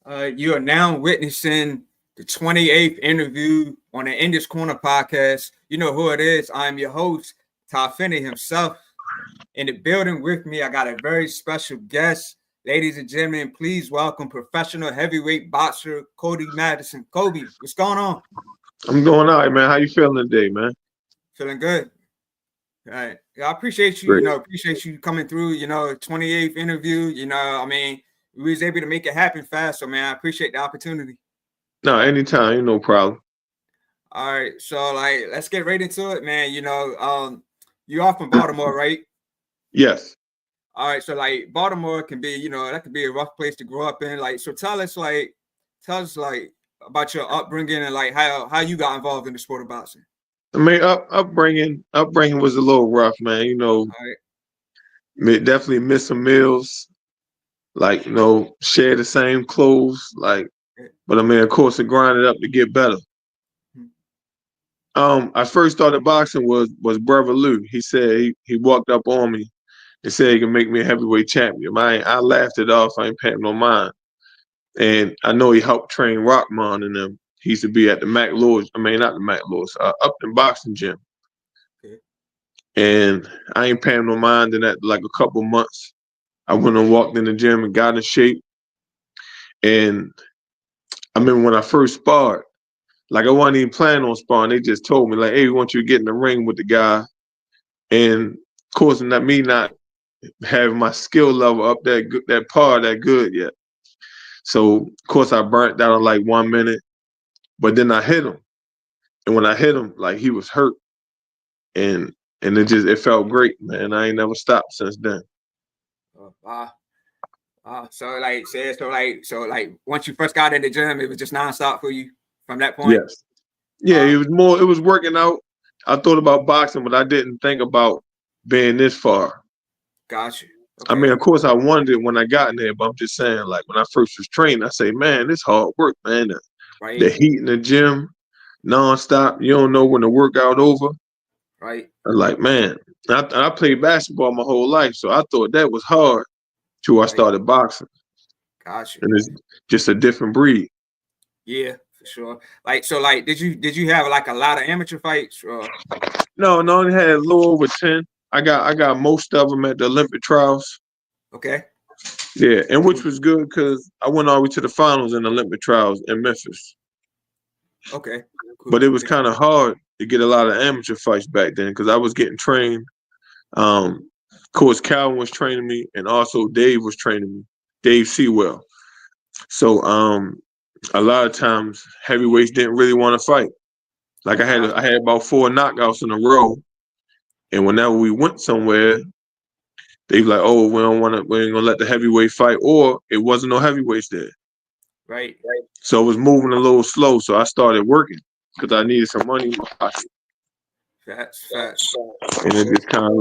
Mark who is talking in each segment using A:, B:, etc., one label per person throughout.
A: You are now witnessing the 28th interview on the In This Corner podcast. You know who it is. I'm your host, Ty Finney himself. In the building with me, I got a very special guest. Ladies and gentlemen, please welcome professional heavyweight boxer Colby Madison. Colby, what's going on?
B: I'm doing all right, man. How you feeling today, man?
A: Feeling good. All right. Yeah, I appreciate you,
B: Great.
A: appreciate you coming through, 28th interview. We was able to make it happen fast. So man, I appreciate the opportunity.
B: No, anytime, ain't no problem.
A: All right, so let's get right into it, man. You off from Baltimore, right?
B: Yes.
A: All right, so Baltimore can be, that could be a rough place to grow up in. So tell us about your upbringing and how you got involved in the sport of boxing.
B: I mean, upbringing was a little rough, man.
A: All right,
B: Definitely miss some meals, share the same clothes, but I mean, of course, it grinded up to get better. I first started boxing was Brother Lou. He said he walked up on me and said he can make me a heavyweight champion. I laughed it off. I ain't paying no mind. And I know he helped train Rockman and them. He used to be at the Mac Lords. I mean, not the Mac Lords, Upton Boxing Gym.
A: okay.
B: And I ain't paying no mind. And at like a couple months, I went and walked in the gym and got in shape. And I remember when I first sparred, I wasn't even planning on sparring. They just told me, hey, we want you to get in the ring with the guy. And of course, not me not having my skill level up that good yet. So of course I burnt down in like 1 minute, but then I hit him. And when I hit him, he was hurt. And it felt great, man. I ain't never stopped since then.
A: Wow. Once you first got in the gym, it was just nonstop for you from that point.
B: Yes. Yeah, it was working out. I thought about boxing, but I didn't think about being this far.
A: Gotcha.
B: Okay. I mean, of course I wanted it when I got in there, but I'm just saying, when I first was training, I say, man, this hard work, man. The heat in the gym, nonstop. You don't know when the workout over.
A: Right.
B: I'm like, man, I played basketball my whole life, so I thought that was hard till I started boxing.
A: Gotcha.
B: And it's just a different breed.
A: Yeah, for sure. Did you have a lot of amateur fights?
B: No, I only had a little over 10. I got most of them at the Olympic trials.
A: Okay.
B: Yeah, and which was good because I went all the way to the finals in the Olympic trials in Memphis.
A: Okay. Cool.
B: But it was kind of hard to get a lot of amateur fights back then because I was getting trained. Of course, Calvin was training me, and also Dave was training me, Dave Sewell. So a lot of times heavyweights didn't really want to fight. I had about 4 knockouts in a row, and whenever we went somewhere, they were like, "Oh, we ain't gonna let the heavyweight fight," or it wasn't no heavyweights there.
A: Right.
B: So it was moving a little slow. So I started working because I needed some money in my pocket.
A: Facts.
B: And it just kind of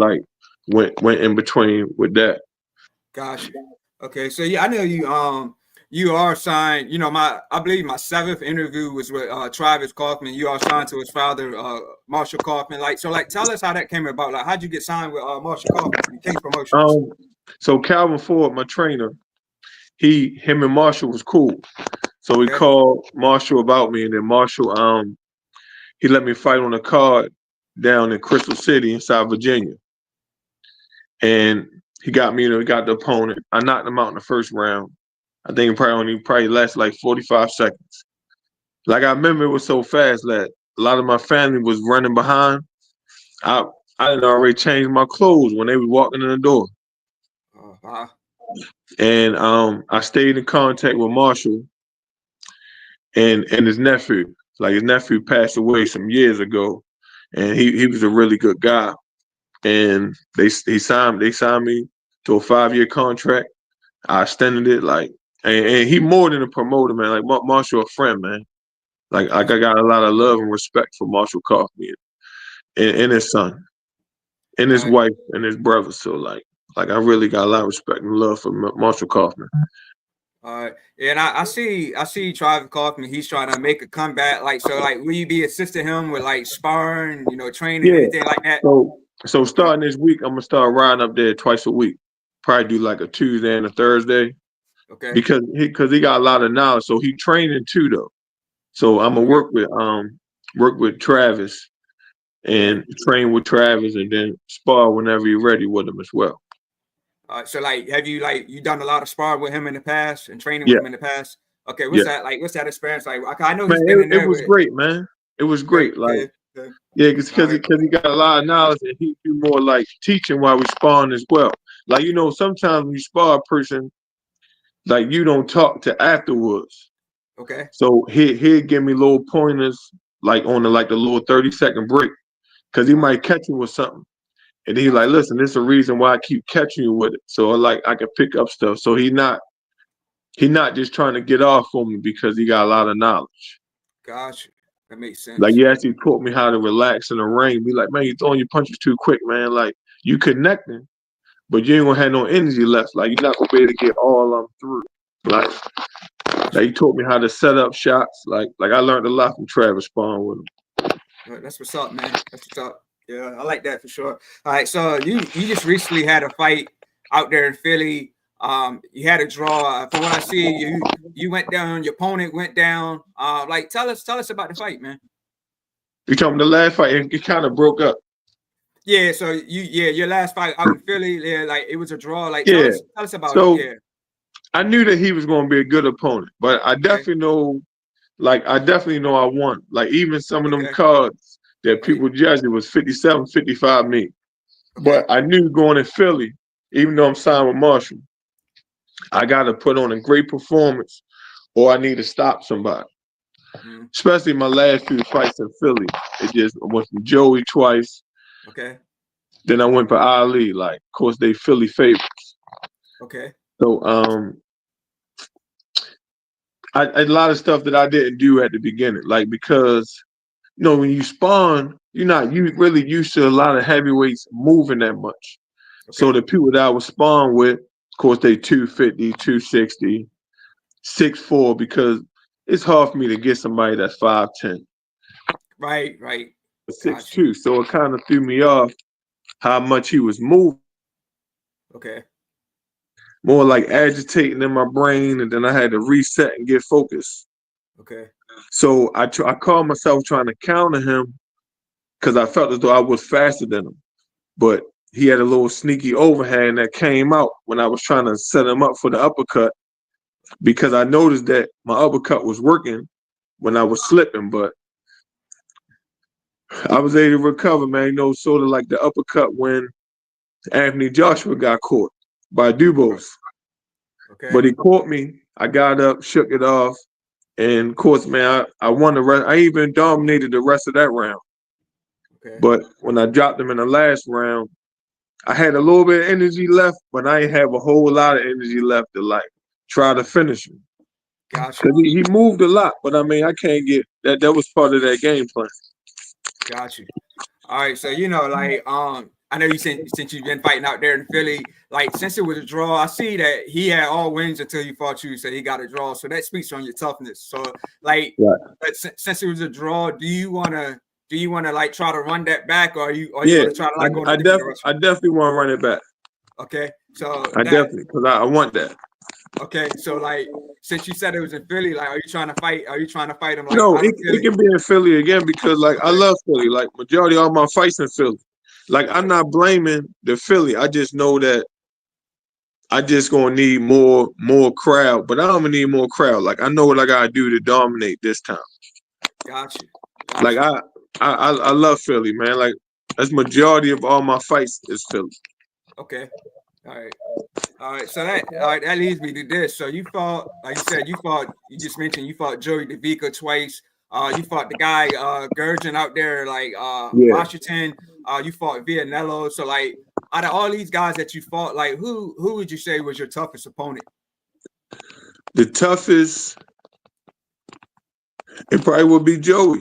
B: went in between with that.
A: Gotcha. Okay, so yeah, I know you are signed. I believe my 7th interview was with Travis Kaufman. You are signed to his father, Marshall Kaufman. Tell us how that came about. How'd you get signed with Marshall Kaufman, King's Promotions?
B: So Calvin Ford, my trainer, him and Marshall was cool. So he called Marshall about me, and then Marshall, he let me fight on a card down in Crystal City inside Virginia. And he got me, he got the opponent. I knocked him out in the first round. I think it probably lasted 45 seconds. I remember it was so fast that a lot of my family was running behind. I had already changed my clothes when they was walking in the door. And I stayed in contact with Marshall and his nephew. His nephew passed away some years ago, and he was a really good guy. And they signed me to a 5-year contract. I extended it and he more than a promoter, man. Marshall a friend, man. I got a lot of love and respect for Marshall Kaufman and his son, and his wife and his brother. So I really got a lot of respect and love for Marshall Kaufman.
A: All right, and I see Travis Kaufman. He's trying to make a comeback. Will you be assisting him with sparring, training, anything like that?
B: So starting this week, I'm gonna start riding up there twice a week. Probably do a Tuesday and a Thursday.
A: Okay.
B: because he got a lot of knowledge. So he training too though. So I'm gonna
A: Okay.
B: work with Travis
A: Okay.
B: and train with Travis and then spar whenever you're ready with him as well.
A: So like, have you like you done a lot of sparring with him in the past and training with
B: Yeah,
A: him in the past? Okay, what's
B: yeah.
A: that like? What's that experience like? I know
B: Man,
A: he's been in
B: it
A: there
B: was
A: with.
B: great, man. It was
A: Okay,
B: great. Like,
A: okay, okay.
B: yeah,
A: All
B: because
A: right.
B: he got a lot of knowledge and he do more like teaching while we sparring as well. Like, sometimes when you spar a person, like you don't talk to afterwards.
A: Okay.
B: So he'd give me little pointers like on the little 30-second break. Cause he
A: Uh,
B: might catch you with something. And he's like,
A: gotcha.
B: listen, this is the reason why I keep catching you with it. So like I can pick up stuff. So he not just trying to get off on me because he got a lot of knowledge.
A: Gotcha. That makes
B: Like
A: sense.
B: he actually taught me how to relax in the ring. Be like, man, you throwing your punches too quick, man. Like you connecting, but you ain't gonna have no energy left. Like you're not gonna be able to get all of them through. Like,
A: Gotcha.
B: like he taught me how to set up shots. Like I learned a lot from Travis Spawn with him.
A: That's what's up, man. That's what's up. Yeah, I like that for sure. All right, so you just recently had a fight out there in Philly. You had a draw. From what I see, you went down. Your opponent went down. Like tell us about the fight, man.
B: You told me the last fight, it kind of broke up.
A: Yeah, so your last fight out in Philly, yeah, like it was a draw. Like tell
B: Yeah.
A: us tell us about it.
B: So
A: Yeah.
B: I knew that he was going to be a good opponent, but
A: Okay.
B: I definitely know I won. Like even some of them
A: Okay.
B: cards that
A: Right.
B: people judged, it was 57, 55 me.
A: Okay.
B: But I knew going in Philly, even though I'm signed with Marshall, I got to put on a great performance or I need to stop somebody.
A: Mm,
B: Especially my last few fights in Philly. It just I went from Joey twice.
A: okay.
B: Then I went for Ali. Like, of course, they Philly favorites.
A: Okay.
B: So a lot of stuff that I didn't do at the beginning, like because when you spawn, you're not really used to a lot of heavyweights moving that much. So
A: Okay.
B: the people that I was spawn with, of course, they 250, 260, 6'4", because it's hard for me to get somebody that's 5'10",
A: Right. Right. Gotcha.
B: 6'2". So it kind of threw me off how much he was moving,
A: Okay.
B: more like agitating in my brain, and then I had to reset and get focused.
A: Okay.
B: So I called myself trying to counter him because I felt as though I was faster than him. But he had a little sneaky overhand that came out when I was trying to set him up for the uppercut because I noticed that my uppercut was working when I was slipping, but I was able to recover, man. Sort of like the uppercut when Anthony Joshua got caught by Dubose.
A: Okay.
B: But he caught me. I got up, shook it off, and of course, man, I won the rest. I even dominated the rest of that round.
A: Okay.
B: But when I dropped him in the last round, I had a little bit of energy left, but I didn't have a whole lot of energy left to like try to finish him.
A: Gotcha.
B: Because he moved a lot, but I mean, I can't get that. That was part of that game plan.
A: Gotcha. All right, so like I know you since you've been fighting out there in Philly, like since it was a draw, I see that he had all wins until he fought you, so he got a draw. So that speaks on your toughness. So like,
B: Right.
A: but since it was a draw, do you wanna like try to run that back, or are you
B: Yeah,
A: gonna try to like go in a different direction?
B: I definitely want to run it back.
A: Okay, so
B: I
A: that
B: definitely, because I want that.
A: okay, so like since you said it was in Philly, like are you trying to fight? Are you trying to fight him like
B: No,
A: out of
B: it
A: Philly?
B: can be in Philly again because like I
A: Okay,
B: love Philly. Like majority of all my fights in Philly. Like I'm
A: okay,
B: not blaming the Philly. I just know that I just gonna need more crowd. But I don't even need more crowd. Like I know what I gotta do to dominate this time.
A: gotcha,
B: Like
A: gotcha.
B: I love Philly, man. Like that's majority of all my fights is Philly.
A: Okay, all right. All right, so that leads me to this. So you fought, like you said, you just mentioned you fought Joey DeVica twice. You fought the guy Gurgen out there, like
B: Yeah.
A: Washington. You fought Vianello. So like out of all these guys that you fought, like who would you say was your toughest opponent?
B: The toughest, it probably would be Joey.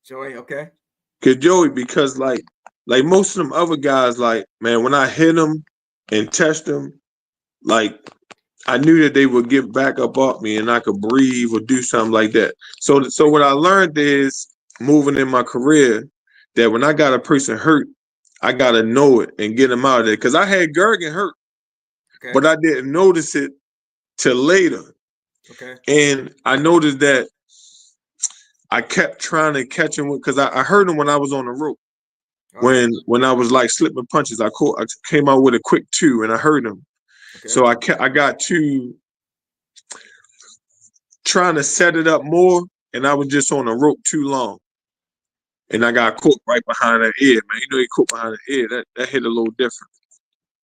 A: Joey, okay.
B: Because like most of them other guys, like man, when I hit them and test them, like I knew that they would get back up off me and I could breathe or do something like that. So what I learned is moving in my career that when I got a person hurt, I gotta know it and get them out of there. Cause I had Gergen hurt,
A: Okay.
B: but I didn't notice it till later.
A: Okay.
B: And I noticed that I kept trying to catch him because I heard him when I was on the rope.
A: All right.
B: When I was like slipping punches, I came out with a quick 2 and I heard him.
A: Okay.
B: So I got to trying to set it up more, and I was just on the rope too long. And I got caught right behind that ear, man. You know, he caught behind the ear. That hit a little different.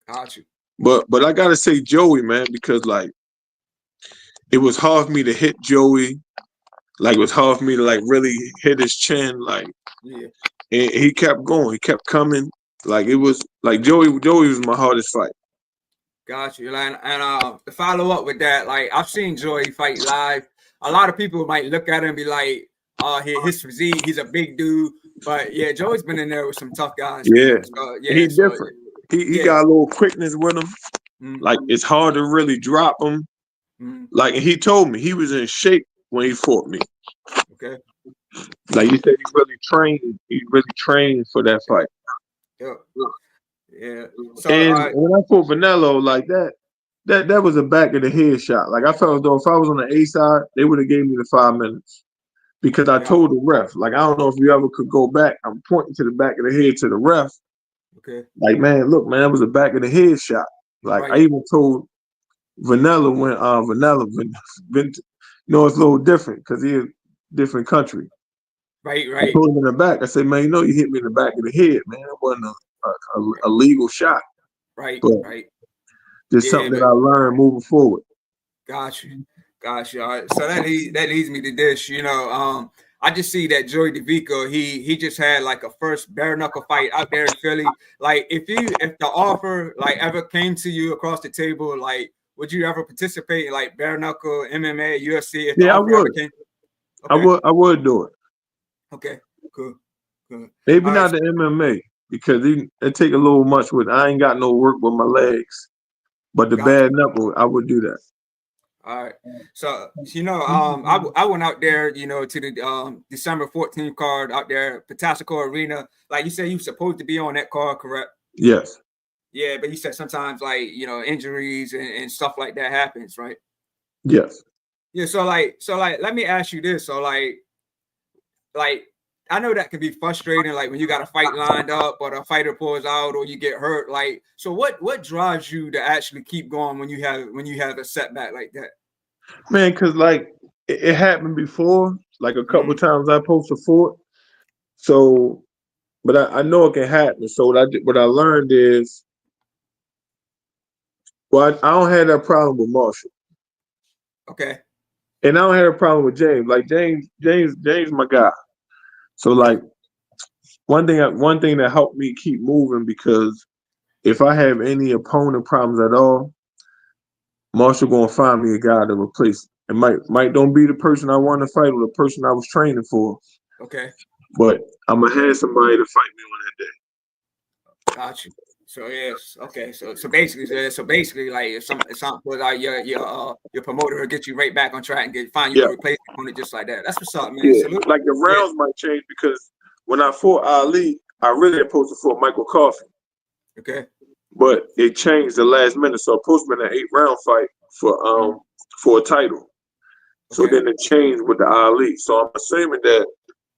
A: Got you.
B: But I gotta say Joey, man, because like it was hard for me to hit Joey. Like it was hard for me to like really hit his chin. Like
A: Yeah.
B: and he kept going. He kept coming. Like it was like Joey was my hardest fight.
A: Got you. And to follow up with that, like I've seen Joey fight live. A lot of people might look at him and be like, his physique, he's a big dude. But yeah, Joey's been in there with some tough guys,
B: Yeah.
A: man. So
B: He
A: yeah, so
B: different. He
A: yeah.
B: got a little quickness with him.
A: Mm-hmm.
B: Like it's hard to really drop him.
A: Mm-hmm.
B: Like he told me he was in shape when he fought me.
A: Okay.
B: Like you said, he really trained. He really trained for that fight.
A: Yeah. Yeah. So
B: And when I fought Vanello, like that was a back of the head shot. Like I felt as though if I was on the A side, they would have gave me the 5 minutes. Because I told the ref, like I don't know if you ever could go back. I'm pointing to the back of the head to the ref.
A: Okay.
B: Like, man, look, man, that was a back of the head shot. Like I even told Vanilla when it's a little different because he's a different country.
A: Right.
B: I told him in the back. I said, man, you know, you hit me in the back of the head, man. It wasn't a legal shot.
A: Right.
B: But
A: Right.
B: just something that I learned moving forward.
A: Got you. All right. So that leads me to this. You know, I just see that Joey DeVico, he just had like a first bare knuckle fight out there in Philly. Like if the offer like ever came to you across the table, like would you ever participate in like bare knuckle MMA, UFC? If the offer ever came? Okay.
B: I would do it.
A: Okay. Cool.
B: Maybe not the MMA because it take a little much with. I ain't got no work with my legs, but the bare knuckle, I would do that.
A: All right. So, you know, I went out there, you know, to the December 14th card out there, Patasko Arena. Like you said, you were supposed to be on that card, correct?
B: Yes.
A: Yeah, but you said sometimes like, you know, injuries and stuff like that happens, right?
B: Yes.
A: Yeah, so let me ask you this. So like I know that can be frustrating, like when you got a fight lined up, but a fighter pulls out or you get hurt. Like, so what drives you to actually keep going when you have a setback like that?
B: Man, because like it happened before, like a couple times I posted for it. So, but I know it can happen. So what I learned is, well, I don't have that problem with Marshall.
A: Okay.
B: And I don't have a problem with James. Like James, my guy. So like one thing that helped me keep moving because if I have any opponent problems at all, Marshall gonna find me a guy to replace. It might don't be the person I want to fight or the person I was training for.
A: Okay.
B: But I'm gonna have somebody to fight me on that day.
A: Got you. So yes, okay. So basically, like if something was out, your promoter will get you right back on track and find you a replacement opponent just like that. That's what's up, man.
B: Yeah.
A: Salute.
B: Like the rounds might change because when I fought Ali, I really supposed to fought Michael Coffey.
A: Okay.
B: But it changed the last minute, so it supposed to be an 8-round fight for a title. So then it changed with the Ali. So I'm assuming that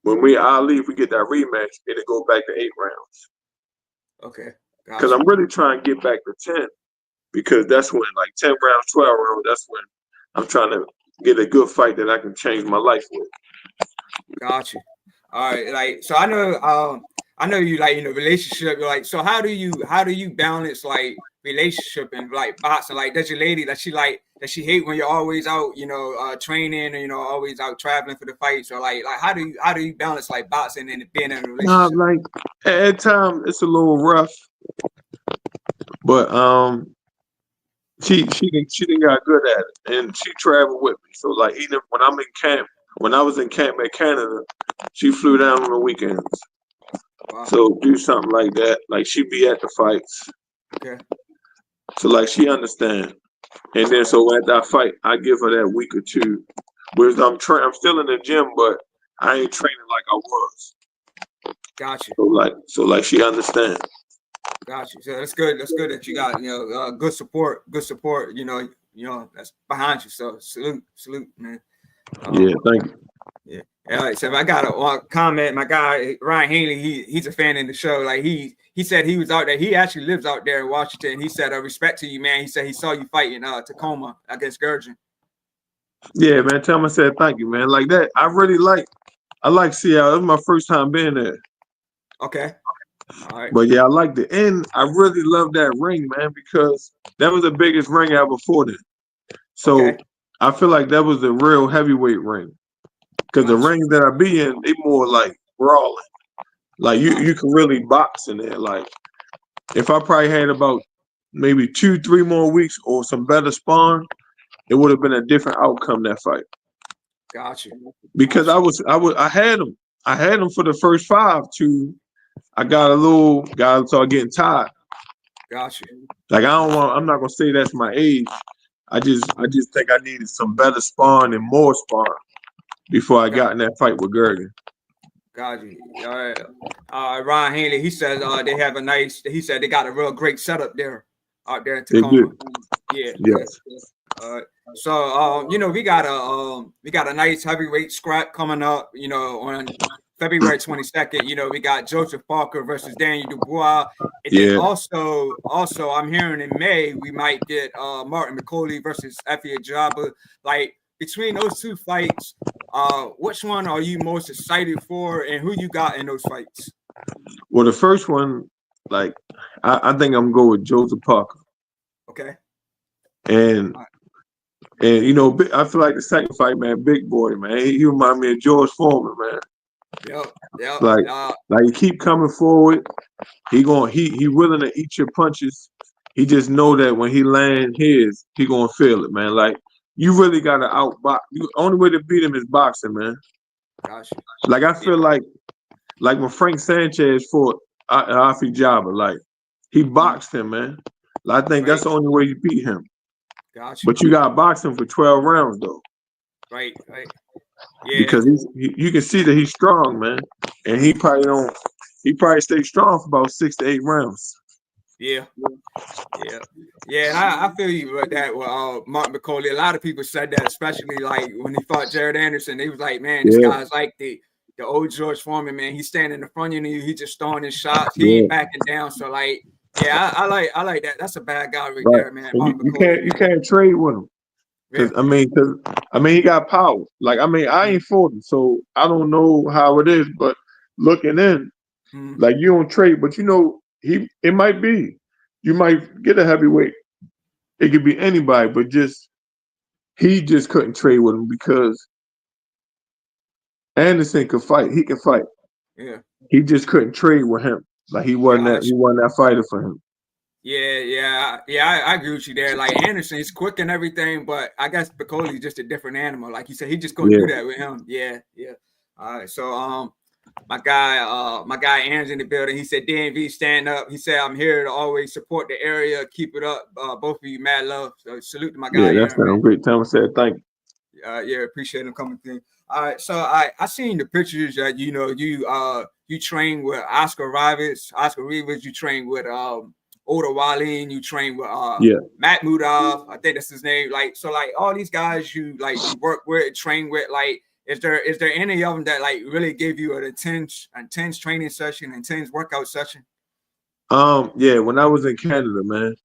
B: when if we get that rematch, it'll go back to 8 rounds.
A: Okay.
B: Because I'm really trying to get back to 10. Because that's when, like 10 rounds, 12 rounds, that's when I'm trying to get a good fight that I can change my life with.
A: Got you. All right. Like, so I know you like in a relationship. You're like, so how do you balance like relationship and like boxing? Like, does your lady does she hate when you're always out, you know, training and always out traveling for the fights? Or like how do you balance like boxing and being in a relationship?
B: Like at times it's a little rough, but she didn't got good at it, and she traveled with me. So like even when I'm in camp, when I was in camp in Canada, she flew down on the weekends. Wow. So do something like that. Like she be at the fights.
A: Okay.
B: So like she understand. And then so at that fight, I give her that week or two. Whereas I'm still in the gym, but I ain't training like I was.
A: Gotcha.
B: So like she understands.
A: Gotcha. So that's good. That's good that you got good support. You know, that's behind you. So salute, man.
B: Yeah, thank you.
A: Yeah. All right, so I got a comment. My guy Ryan Hanley, he's a fan of the show. Like he said he was out there. He actually lives out there in Washington. He said, "Respect to you, man." He said he saw you fight in Tacoma against Gurgen.
B: Yeah, man. Tell him I said thank you, man. Like that, I like Seattle. It was my first time being there.
A: Okay. All right.
B: But yeah, I liked it. And I really love that ring, man, because that was the biggest ring I ever fought in. So I feel like that was the real heavyweight ring. Because the rings that I be in, they more like brawling. Like you can really box in there. Like if I probably had about maybe 2-3 more weeks or some better sparring, it would have been a different outcome that fight.
A: Gotcha.
B: Because I had him. I had him for the first 5 to I got to start getting tired.
A: Gotcha.
B: Like I'm not gonna say that's my age. I just think I needed some better sparring and more sparring before I got in that fight with Gurgen.
A: Gotcha. All right. Ryan Hanley, he says they have a nice. He said they got a real great setup there out there in Tacoma. Yeah.
B: Yes.
A: So we got a nice heavyweight scrap coming up. On February 22nd. We got Joseph Parker versus Daniel Dubois. And then also I'm hearing in May we might get Martin McCauley versus Effie Ajaba. Like between those two fights, which one are you most excited for, and who you got in those fights?
B: Well, the first one, like I think I'm going with Joseph Parker.
A: Okay.
B: And I feel like the second fight, man, big boy, man. He remind me of George Foreman, man.
A: Yep.
B: Like he keep coming forward. He willing to eat your punches. He just know that when he land his, he gonna feel it, man. Like you really gotta outbox. The only way to beat him is boxing, man.
A: Gotcha.
B: Like I feel like when Frank Sanchez fought Afi Jabba, like he boxed him, man. I think that's the only way you beat him.
A: Gotcha.
B: But you gotta box him for 12 rounds though.
A: Right. Yeah.
B: Because you can see that he's strong, man. And he probably stays strong for about 6 to 8 rounds.
A: Yeah. And I feel you with that with Martin McCauley. A lot of people said that, especially like when he fought Jared Anderson. They was like, man, this guy's like the old George Foreman, man. He's standing in front of you. He just throwing his shots. He ain't backing down. So like, yeah, I like that. That's a bad guy right there, man.
B: You can't trade with him. Cause I mean he got power. Like I ain't fought him, so I don't know how it is. But looking in, like you don't trade, but it might be. You might get a heavyweight. It could be anybody, but he just couldn't trade with him because Anderson could fight. He can fight.
A: Yeah.
B: He just couldn't trade with him. Like he wasn't that fighter for him.
A: Yeah. I agree with you there. Like Anderson, he's quick and everything, but I guess McCauley's just a different animal. Like you said, he just couldn't do that with him. Yeah. All right. So my guy Aaron's in the building. He said, DMV, stand up. He said, I'm here to always support the area. Keep it up. Both of you, mad love. So salute to my guy.
B: Yeah, that's Aaron, great. Thomas said, thank you.
A: Yeah, appreciate him coming through. All right, so I seen the pictures that you train with Oscar Rivas. You train with Oda Wallin. You train with Matt Mudov. I think that's his name. Like all these guys you work with, train with. Like, is there any of them that like really give you an intense training session, intense workout session?
B: Yeah, when I was in Canada, man.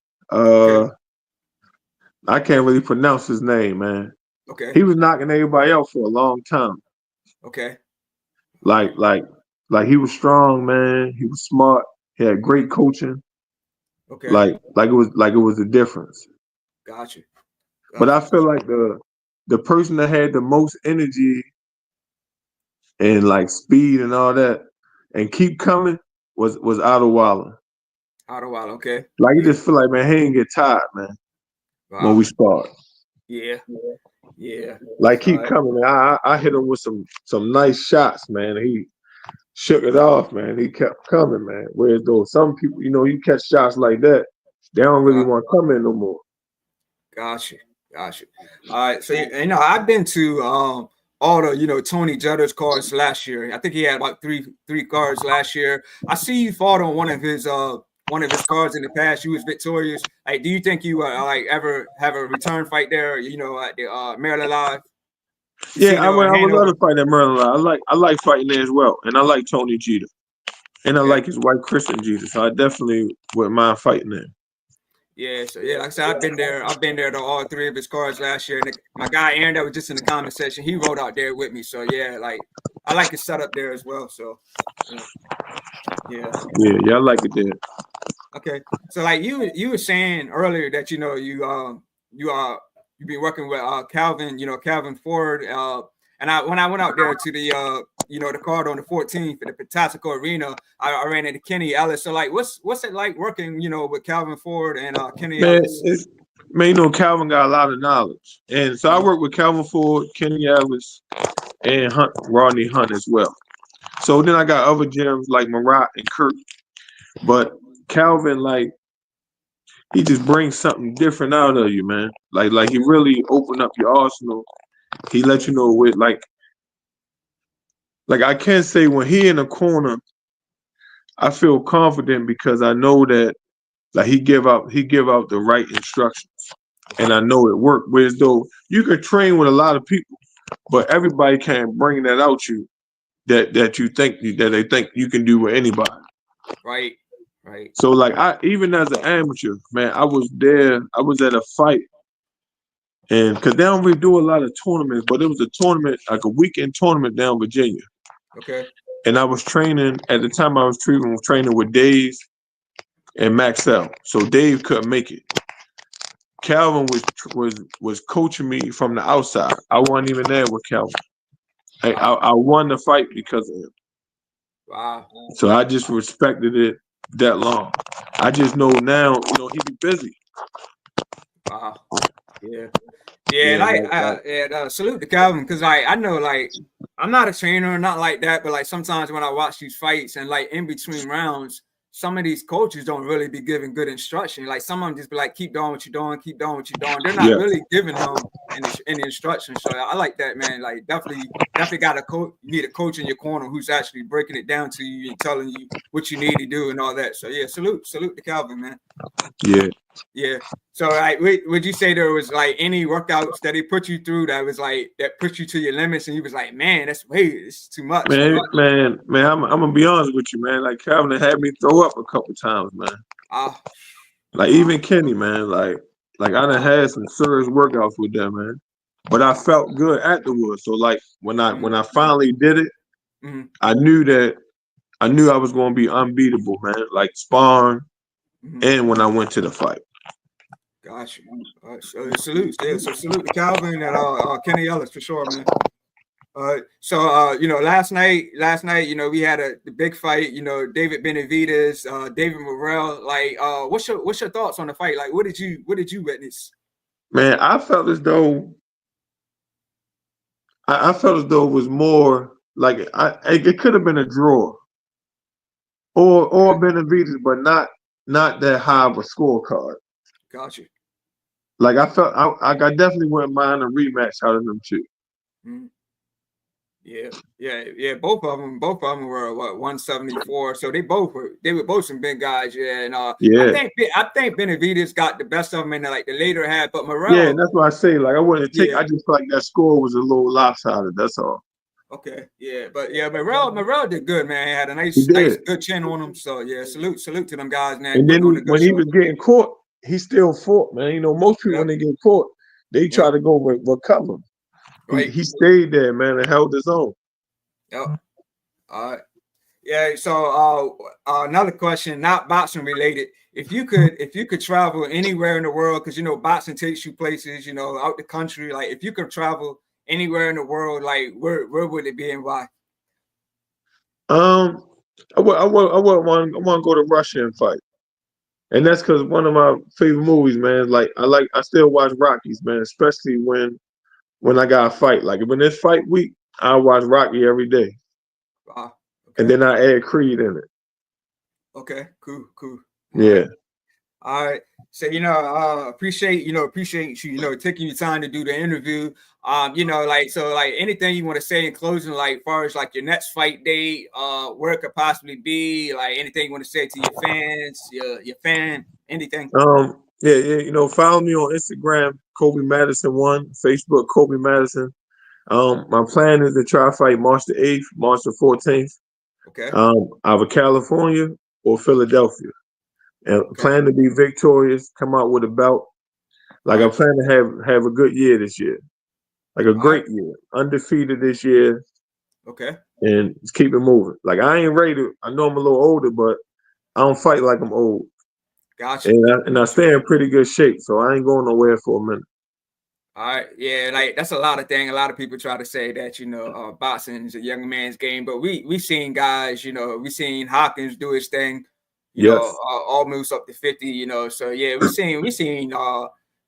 B: I can't really pronounce his name, man.
A: Okay.
B: He was knocking everybody out for a long time.
A: Okay.
B: Like he was strong, man. He was smart. He had great coaching.
A: Okay.
B: Like it was a difference.
A: Gotcha.
B: But I feel like the person that had the most energy and like speed and all that and keep coming was Ottawa.
A: Okay.
B: Like you just feel like, man, he ain't get tired, man. When we start.
A: Yeah.
B: Like keep coming. I hit him with some nice shots, man. He shook it off, man. He kept coming, man. Whereas though some people, you catch shots like that, they don't really want to come in no more.
A: Gotcha. All right. So I've been to all the Tony Jetter's cards last year. I think he had about three cards last year. I see you fought on one of his one of his cards in the past. You was victorious. Like, do you think you like ever have a return fight there? You know, at the Maryland Live.
B: Yeah, I would love
A: Hanover.
B: to fight at Maryland. I like fighting there as well, and I like Tony Jeter, and I like his wife Kristen Jeter. So I definitely wouldn't mind fighting there.
A: Yeah, so yeah, like I said, I've been there. I've been there to all three of his cards last year. And my guy Aaron, that was just in the comment section, he rode out there with me. So yeah, like I like his setup there as well. So yeah,
B: I like it there.
A: Okay, so like you were saying earlier that you be working with Calvin, Calvin Ford, and when I went out there to the the card on the 14th at the Patasko Arena, I ran into Kenny Ellis. So like, what's it like working with Calvin Ford and Kenny Ellis?
B: Calvin got a lot of knowledge, and so I work with Calvin Ford, Kenny Ellis, and Rodney Hunt as well. So then I got other gems like Marat and Kurt, but Calvin, like, he just brings something different out of you, man. Like he really opened up your arsenal. He let you know like I can't say when he in the corner, I feel confident because I know that like he give out the right instructions, and I know it worked. Whereas though you could train with a lot of people, but everybody can't bring that out you that they think you can do with anybody.
A: Right.
B: So like even as an amateur, man, I was there. I was at a fight, and because they don't really do a lot of tournaments, but it was a tournament, like a weekend tournament down Virginia.
A: Okay.
B: And I was training at the time. I was training with Dave and Maxell. So Dave couldn't make it. Calvin was coaching me from the outside. I wasn't even there with Calvin. I won the fight because of him.
A: Wow.
B: So I just respected it that long. I just know now, he be busy.
A: Wow. Yeah. Yeah, and salute to Calvin because I know like I'm not a trainer, not like that, but like sometimes when I watch these fights and like in between rounds, some of these coaches don't really be giving good instruction. Like some of them just be like, keep doing what you're doing, keep doing what you're doing. They're not really giving them any instruction. So I like that, man. Like definitely got a coach. You need a coach in your corner who's actually breaking it down to you and telling you what you need to do and all that. So yeah, salute to Calvin, man. Yeah. So like, would you say there was like any workouts that he put you through that was like that put you to your limits and you was like, man, it's too much.
B: Man, I'm gonna be honest with you, man. Like Calvin had me throw up a couple times, man. Like even Kenny, man. Like I done had some serious workouts with them, man. But I felt good afterwards. So like when I finally did it, I knew I was gonna be unbeatable, man. Like sparring, and when I went to the fight.
A: Gotcha. So salute. Yeah, so salute to Calvin and Kenny Ellis for sure, man. So last night, we had the big fight. David Benavidez, David Morrell. Like, what's your thoughts on the fight? Like, what did you witness?
B: Man, I felt as though it was more like it could have been a draw, or Benavidez, but not that high of a scorecard.
A: Gotcha.
B: Like I felt, I definitely wouldn't mind a rematch out of them two.
A: Mm-hmm. Yeah. Both of them were 174. So they were both some big guys. Yeah, and I think Benavidez got the best of them in the later half, but Morrell.
B: Yeah, that's what I say. Like I wouldn't take. I just felt like that score was a little lopsided. That's all.
A: Okay, but Morrell did good, man. He had a nice good chin on him. So yeah, salute to them guys, man.
B: And then when he was getting caught, he still fought, man. Most people when they get caught, they try to go with cover. Right. He stayed there, man, and held his own.
A: Yep. All right. Yeah. So another question, not boxing related. If you could travel anywhere in the world, because boxing takes you places, out the country. Like if you could travel anywhere in the world, like where would it be and why?
B: I want to go to Russia and fight. And that's because one of my favorite movies, man. I still watch Rockies, man, especially when I got a fight. Like when it's fight week, I watch Rocky every day.
A: Wow. Okay.
B: And then I add Creed in it.
A: Okay, cool.
B: Yeah.
A: All right. So, appreciate you, taking your time to do the interview. Like anything you want to say in closing, like far as like your next fight date, where it could possibly be, like anything you want to say to your fans, your fan, anything.
B: Yeah. Follow me on Instagram, Colby Madison 1, Facebook, Colby Madison. My plan is to try to fight March the 8th, March the 14th.
A: Okay.
B: Either California or Philadelphia. And
A: Okay.
B: plan to be victorious, come out with a belt. Like
A: All
B: I
A: right.
B: plan to have a good year this year. Like a
A: All right.
B: great year. Undefeated this year.
A: Okay.
B: And just keep it moving. Like I ain't ready to, I know I'm a little older, but I don't fight like I'm old.
A: Gotcha.
B: And I
A: Gotcha.
B: stay in pretty good shape, so I ain't going nowhere for a minute.
A: All right, yeah, like that's a lot of thing. A lot of people try to say that boxing is a young man's game, but we seen guys, we seen Hopkins do his thing,
B: Yes.
A: almost up to 50, So yeah, we seen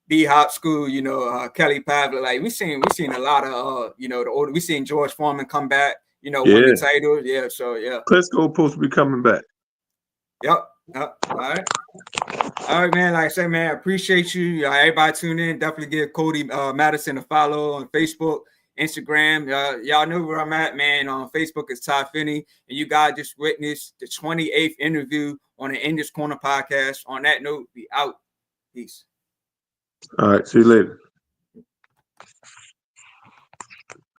A: D Hop School, Kelly Pavlik, like we seen a lot of the older. We seen George Foreman come back, win the
B: Yeah.
A: title, yeah. So yeah,
B: Klitschko supposed to be coming back.
A: yep. All right. All right, man. Like I said, man, I appreciate you. Everybody tune in. Definitely give Cody Madison a follow on Facebook, Instagram. Y'all know where I'm at, man. On Facebook, it's Ty Finney. And you guys just witnessed the 28th interview on the In This Corner podcast. On that note, be out. Peace.
B: All right. See you later.